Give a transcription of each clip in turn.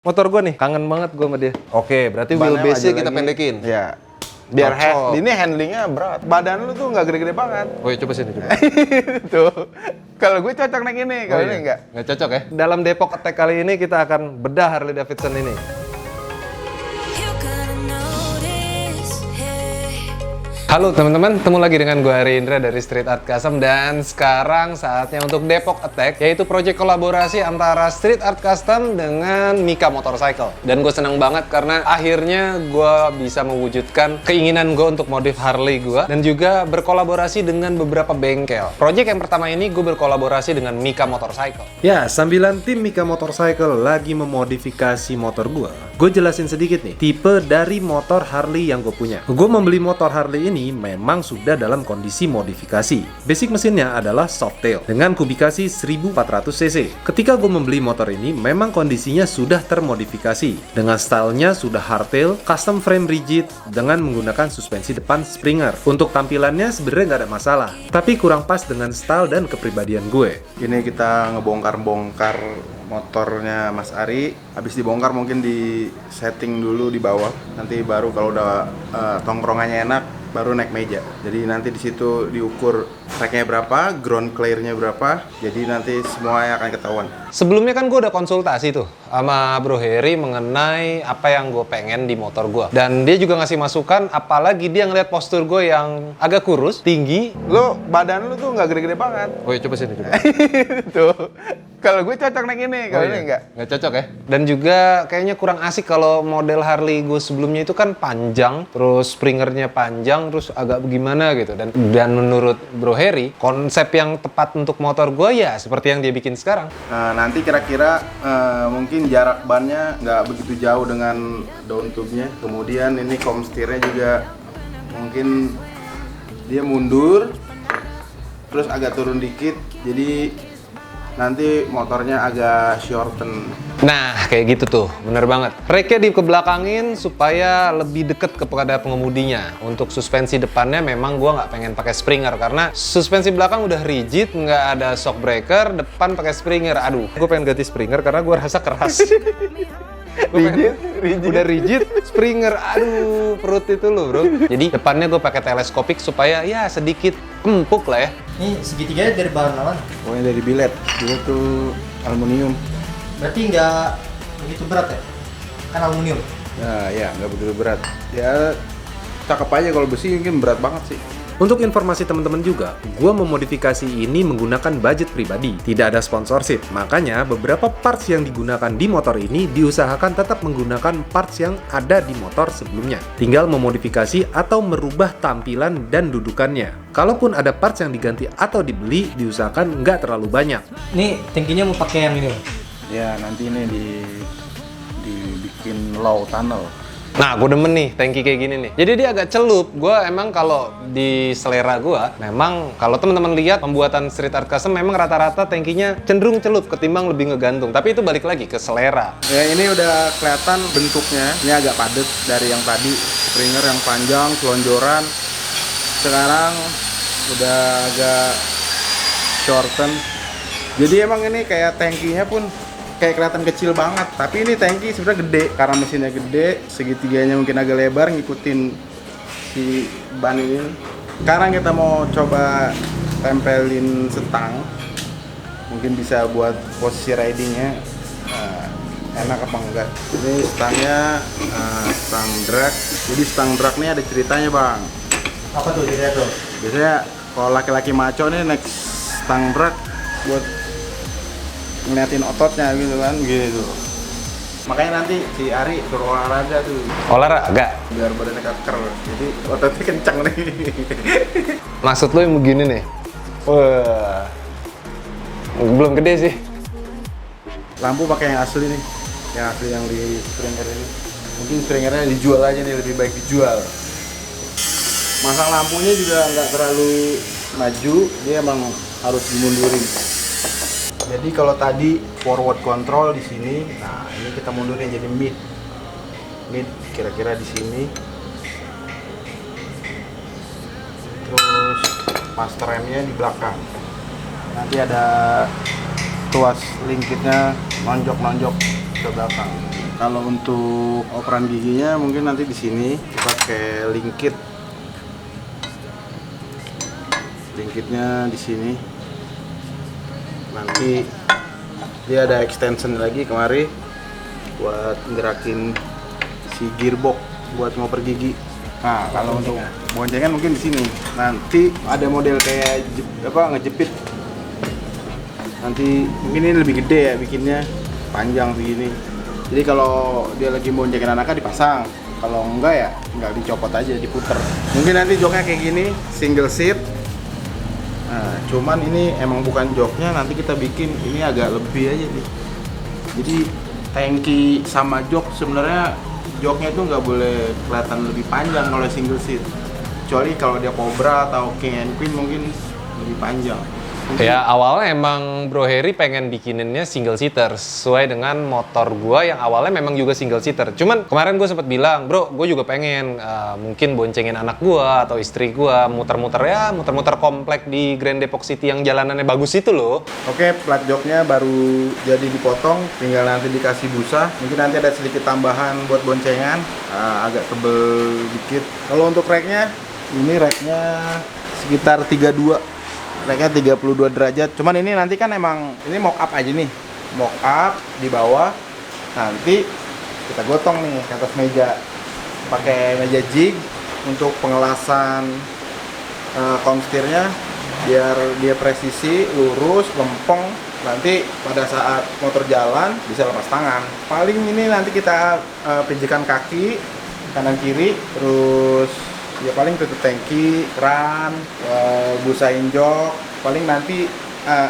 Motor gue nih, kangen banget gue sama dia. Oke, berarti wheelbase-nya kita pendekin. Ya. Biar Cocok. ini handlingnya berat. Badan lu tuh nggak gede-gede banget. Oh iya, coba sini, coba. Tuh. Kalau gue cocok naik ini, kalau ini enggak. Nggak cocok ya? Dalam Depok Attack kali ini kita akan bedah Harley Davidson ini. Halo teman-teman, ketemu lagi dengan gue Ari Indra dari Street Art Custom. Dan sekarang saatnya untuk Depok Attack, yaitu proyek kolaborasi antara Street Art Custom dengan Mika Motorcycle. Dan gue seneng banget karena akhirnya gue bisa mewujudkan keinginan gue untuk modif Harley gue, dan juga berkolaborasi dengan beberapa bengkel. Proyek yang pertama ini gue berkolaborasi dengan Mika Motorcycle. Ya, sambilan tim Mika Motorcycle lagi memodifikasi motor gue jelasin sedikit nih tipe dari motor Harley yang gue punya. Gue membeli motor Harley ini memang sudah dalam kondisi modifikasi. Basic mesinnya adalah Softail dengan kubikasi 1400 cc. Ketika gue membeli motor ini, memang kondisinya sudah termodifikasi dengan stylenya sudah hardtail, custom frame rigid dengan menggunakan suspensi depan Springer. Untuk tampilannya sebenarnya nggak ada masalah, tapi kurang pas dengan style dan kepribadian gue. Ini kita ngebongkar-bongkar motornya Mas Ari. Habis dibongkar mungkin di setting dulu di bawah. Nanti baru kalau udah tongkrongannya enak, baru naik meja. Jadi nanti di situ diukur tracknya berapa, ground clearnya berapa. Jadi nanti semuanya akan ketahuan. Sebelumnya kan gue udah konsultasi tuh sama Bro Heri mengenai apa yang gue pengen di motor gue. Dan dia juga ngasih masukan, apalagi dia ngeliat postur gue yang agak kurus, tinggi. Lu badan lu tuh nggak gede-gede banget. Oh iya, coba sini, coba. Tuh. Kalau gue cocok naik ini, kalau ini enggak. Nggak cocok ya? Dan juga kayaknya kurang asik kalau model Harley gue sebelumnya itu kan panjang, terus springernya panjang, terus agak gimana gitu. Dan menurut Bro Heri, konsep yang tepat untuk motor gue ya seperti yang dia bikin sekarang. Nanti kira-kira mungkin jarak bannya nggak begitu jauh dengan daun tube-nya. Kemudian ini komstirnya juga mungkin dia mundur, terus agak turun dikit. Jadi nanti motornya agak shorten. Nah, kayak gitu tuh, bener banget. Reknya dikebelakangin supaya lebih deket kepada pengemudinya. Untuk suspensi depannya memang gua nggak pengen pakai Springer karena suspensi belakang udah rigid, nggak ada shock breaker, depan pakai Springer. Aduh, gue pengen ganti Springer karena gua rasa keras. rigid. Udah rigid, Springer, aduh, perut itu loh bro. Jadi depannya gue pakai teleskopik supaya ya sedikit empuk lah ya. Ini segitiganya dari bahan apa? Pokoknya dari billet. Billet tuh aluminium. Berarti nggak begitu berat ya? Kan aluminium. Nah, ya nggak begitu berat. Ya cakep aja, kalau besi mungkin berat banget sih. Untuk informasi teman-teman juga, gue memodifikasi ini menggunakan budget pribadi, tidak ada sponsorship. Makanya beberapa parts yang digunakan di motor ini diusahakan tetap menggunakan parts yang ada di motor sebelumnya. Tinggal memodifikasi atau merubah tampilan dan dudukannya. Kalaupun ada parts yang diganti atau dibeli, diusahakan nggak terlalu banyak. Ini tangkinya mau pakai yang ini loh. Ya nanti ini dibikin low tunnel. Nah, gue demen nih tangki kayak gini nih. Jadi dia agak celup. Gue emang kalau di selera gue, memang kalau teman-teman lihat pembuatan Street Art Custom memang rata-rata tangkinya cenderung celup ketimbang lebih ngegantung. Tapi itu balik lagi ke selera. Ya ini udah kelihatan bentuknya. Ini agak padat dari yang tadi. Springer yang panjang, selonjoran. Sekarang udah agak shorten. Jadi emang ini kayak tangkinya pun kayak kelihatan kecil banget, tapi ini tangki sebenarnya gede karena mesinnya gede, segitiganya mungkin agak lebar ngikutin si ban ini. Sekarang kita mau coba tempelin setang, mungkin bisa buat posisi ridingnya enak apa enggak. Ini stangnya stang drag, jadi stang drag ini ada ceritanya bang. Apa tuh ceritanya tuh? Biasanya kalau laki-laki maco nih naik stang drag buat ngeliatin ototnya gitu kan, gitu. Makanya nanti si Ari suruh olahraga tuh. Olahraga? Biar badannya keker, jadi ototnya kencang nih. Maksud lo yang begini nih? Wah, belum gede sih. Lampu pakai yang asli nih, yang asli yang di Springer ini. Mungkin Springernya dijual aja nih, lebih baik dijual. Masang lampunya juga nggak terlalu maju, dia emang harus dimundurin. Jadi kalau tadi forward control di sini, nah ini kita mundurin jadi mid kira-kira di sini. Terus master remnya di belakang. Nanti ada tuas link kitnya nonjok ke belakang. Kalau untuk operan giginya mungkin nanti di sini pakai lingkit. Lingkitnya di sini. Nanti dia ada extension lagi kemari buat gerakin si gearbox buat ngoper gigi. Nah, kalau untuk boncengan mungkin di sini. Nanti ada model kayak ngejepit. Nanti mungkin ini lebih gede ya bikinnya, panjang begini. Jadi kalau dia lagi boncengin anaknya dipasang. Kalau enggak ya enggak dicopot aja, diputer. Mungkin nanti joknya kayak gini, single seat. Nah, cuman ini emang bukan joknya, nanti kita bikin ini agak lebih aja nih. Jadi tangki sama jok sebenarnya joknya itu nggak boleh kelihatan lebih panjang kalau single seat. Kecuali kalau dia Cobra atau King and Queen mungkin lebih panjang. Ya awalnya emang Bro Heri pengen bikininnya single seater sesuai dengan motor gua yang awalnya memang juga single seater. Cuman kemarin gue sempat bilang, bro, gue juga pengen mungkin boncengin anak gua atau istri gua muter-muter komplek di Grand Depok City yang jalanannya bagus itu loh. Oke, plat joknya baru jadi dipotong, tinggal nanti dikasih busa. Mungkin nanti ada sedikit tambahan buat boncengan, agak tebel dikit. Kalau untuk racknya, ini racknya sekitar 32. Racknya 32 derajat. Cuman ini nanti kan emang ini mock up aja nih. Mock up di bawah. Nanti kita gotong nih ke atas meja. Pakai meja jig untuk pengelasan konstirnya biar dia presisi, lurus, lempeng. Nanti pada saat motor jalan bisa lepas tangan. Paling ini nanti kita pijikan kaki kanan kiri, terus ya paling tutup tangki, keran, busain jok. Paling nanti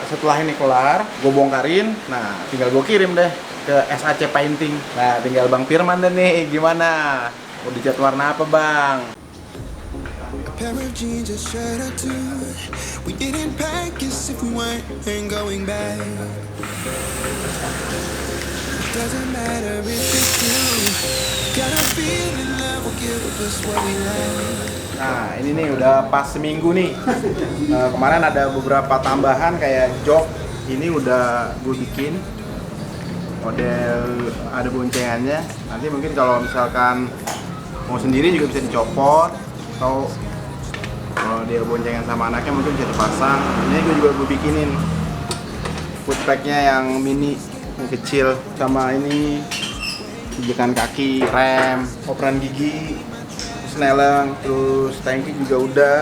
setelah ini kelar, gue bongkarin. Nah, tinggal gue kirim deh ke SAC Painting. Nah, tinggal Bang Firman deh nih, gimana? Mau dicat warna apa, Bang? A pair of jeans, a shirt or two. We didn't pack as if we weren't going back. It doesn't matter if it's true. Gotta feel in love will give us what we like. Nah, ini nih udah pas seminggu nih. Kemarin ada beberapa tambahan kayak jok. Ini udah gue bikin model ada boncengannya. Nanti mungkin kalau misalkan mau sendiri juga bisa dicopot, atau kalau dia boncengan sama anaknya mungkin bisa dipasang. Ini gue bikinin footpacknya yang mini, yang kecil, sama ini pijakan kaki, rem, operan gigi, sneleng, terus tangki juga udah.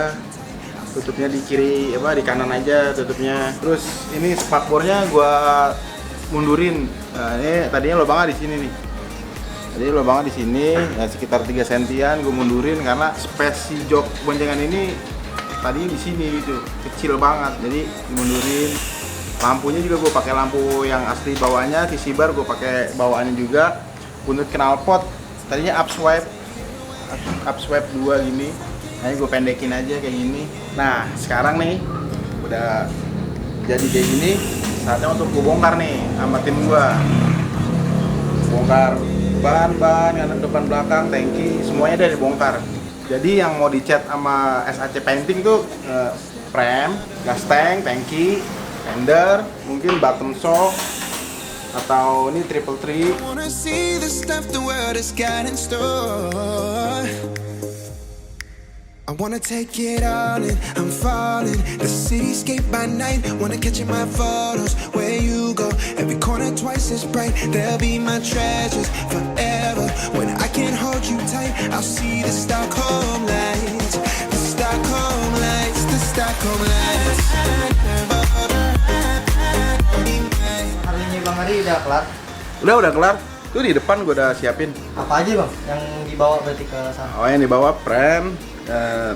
Tutupnya di kiri, di kanan aja tutupnya. Terus ini spakbornya gua mundurin. Nah, ini tadinya lubangnya di sini nih. Jadi lubangnya di sini, ya sekitar 3 sentian gua mundurin karena space si jok boncengan ini tadinya di sini gitu, kecil banget. Jadi dimundurin. Lampunya juga gua pakai lampu yang asli bawaannya, TC bar gua pakai bawaannya juga. Buntut knalpot tadinya upswipe 2 gini. Nah, gue pendekin aja kayak gini. Nah, sekarang nih udah jadi kayak gini, saatnya untuk gue bongkar nih sama tim gue. Bongkar ban, kanan depan belakang, tangki, semuanya udah dibongkar. Jadi yang mau dicat sama SAC Painting tuh frame, gas tank, tangki, fender, mungkin bottom shock, atau ini triple tree. I wanna see the stuff the world has got in store. I wanna take it all in, I'm falling. The cityscape by night, wanna catch in my photos. Where you go, every corner twice as bright. They'll be my treasures forever. When I can't hold you tight, I'll see the Stockholm lights. The Stockholm lights, the Stockholm lights. Harinya Bang Ari udah kelar. Udah kelar. Tuh di depan gue udah siapin. Apa aja Bang yang dibawa berarti ke sana? Oh, yang dibawa frame,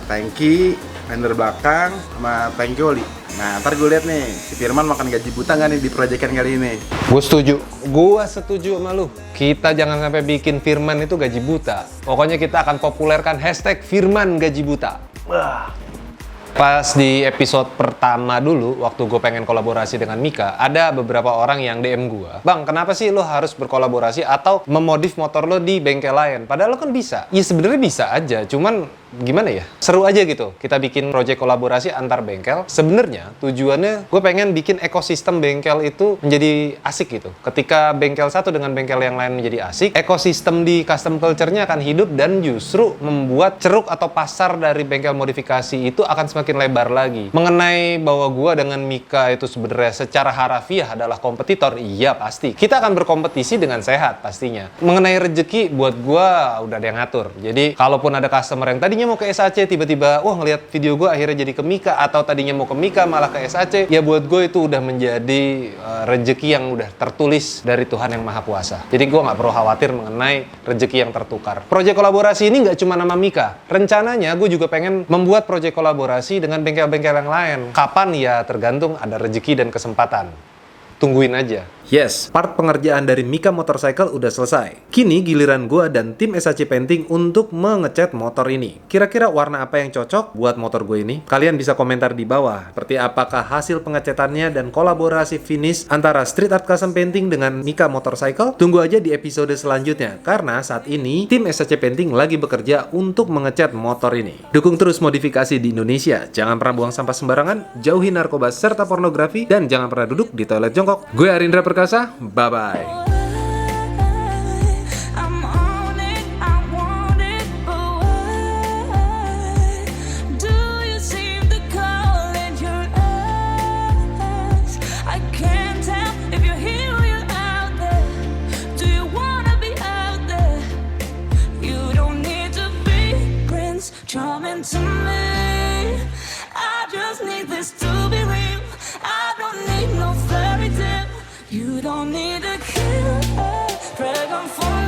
tangki, fender belakang, sama tangki oli. Nah, ntar gue liat nih, si Firman makan gaji buta nggak nih di proyekan kali ini? Gue setuju sama lu. Kita jangan sampai bikin Firman itu gaji buta. Pokoknya kita akan populerkan hashtag Firman gaji buta. Wah. Pas di episode pertama dulu, waktu gue pengen kolaborasi dengan Mika, ada beberapa orang yang DM gue, "Bang, kenapa sih lo harus berkolaborasi atau memodif motor lo di bengkel lain? Padahal lo kan bisa." Ya sebenarnya bisa aja, cuman gimana ya? Seru aja gitu. Kita bikin proyek kolaborasi antar bengkel. Sebenarnya tujuannya gue pengen bikin ekosistem bengkel itu menjadi asik gitu. Ketika bengkel satu dengan bengkel yang lain menjadi asik, ekosistem di custom culture-nya akan hidup dan justru membuat ceruk atau pasar dari bengkel modifikasi itu akan semakin lebar lagi. Mengenai bahwa gua dengan Mika itu sebenarnya secara harafiah adalah kompetitor, iya pasti. Kita akan berkompetisi dengan sehat pastinya. Mengenai rezeki, buat gua udah ada yang ngatur. Jadi, kalaupun ada customer yang tadinya mau ke SAC, tiba-tiba, wah ngelihat video gua akhirnya jadi ke Mika, atau tadinya mau ke Mika malah ke SAC, ya buat gue itu udah menjadi rezeki yang udah tertulis dari Tuhan Yang Maha Kuasa. Jadi gua nggak perlu khawatir mengenai rezeki yang tertukar. Proyek kolaborasi ini nggak cuma nama Mika. Rencananya gue juga pengen membuat proyek kolaborasi dengan bengkel-bengkel yang lain. Kapan ya tergantung ada rezeki dan kesempatan. Tungguin aja. Yes, part pengerjaan dari Mika Motorcycle udah selesai. Kini giliran gua dan tim SAC Painting untuk mengecat motor ini. Kira-kira warna apa yang cocok buat motor gue ini? Kalian bisa komentar di bawah. Seperti apakah hasil pengecatannya dan kolaborasi finish antara Street Art Custom Painting dengan Mika Motorcycle? Tunggu aja di episode selanjutnya. Karena saat ini tim SAC Painting lagi bekerja untuk mengecat motor ini. Dukung terus modifikasi di Indonesia. Jangan pernah buang sampah sembarangan, jauhi narkoba serta pornografi, dan jangan pernah duduk di toilet jongkok. Gue Arindra Perkasa, bye-bye. Charming to me, I just need this to be real. I don't need no fairy tale. You don't need a killer dragon for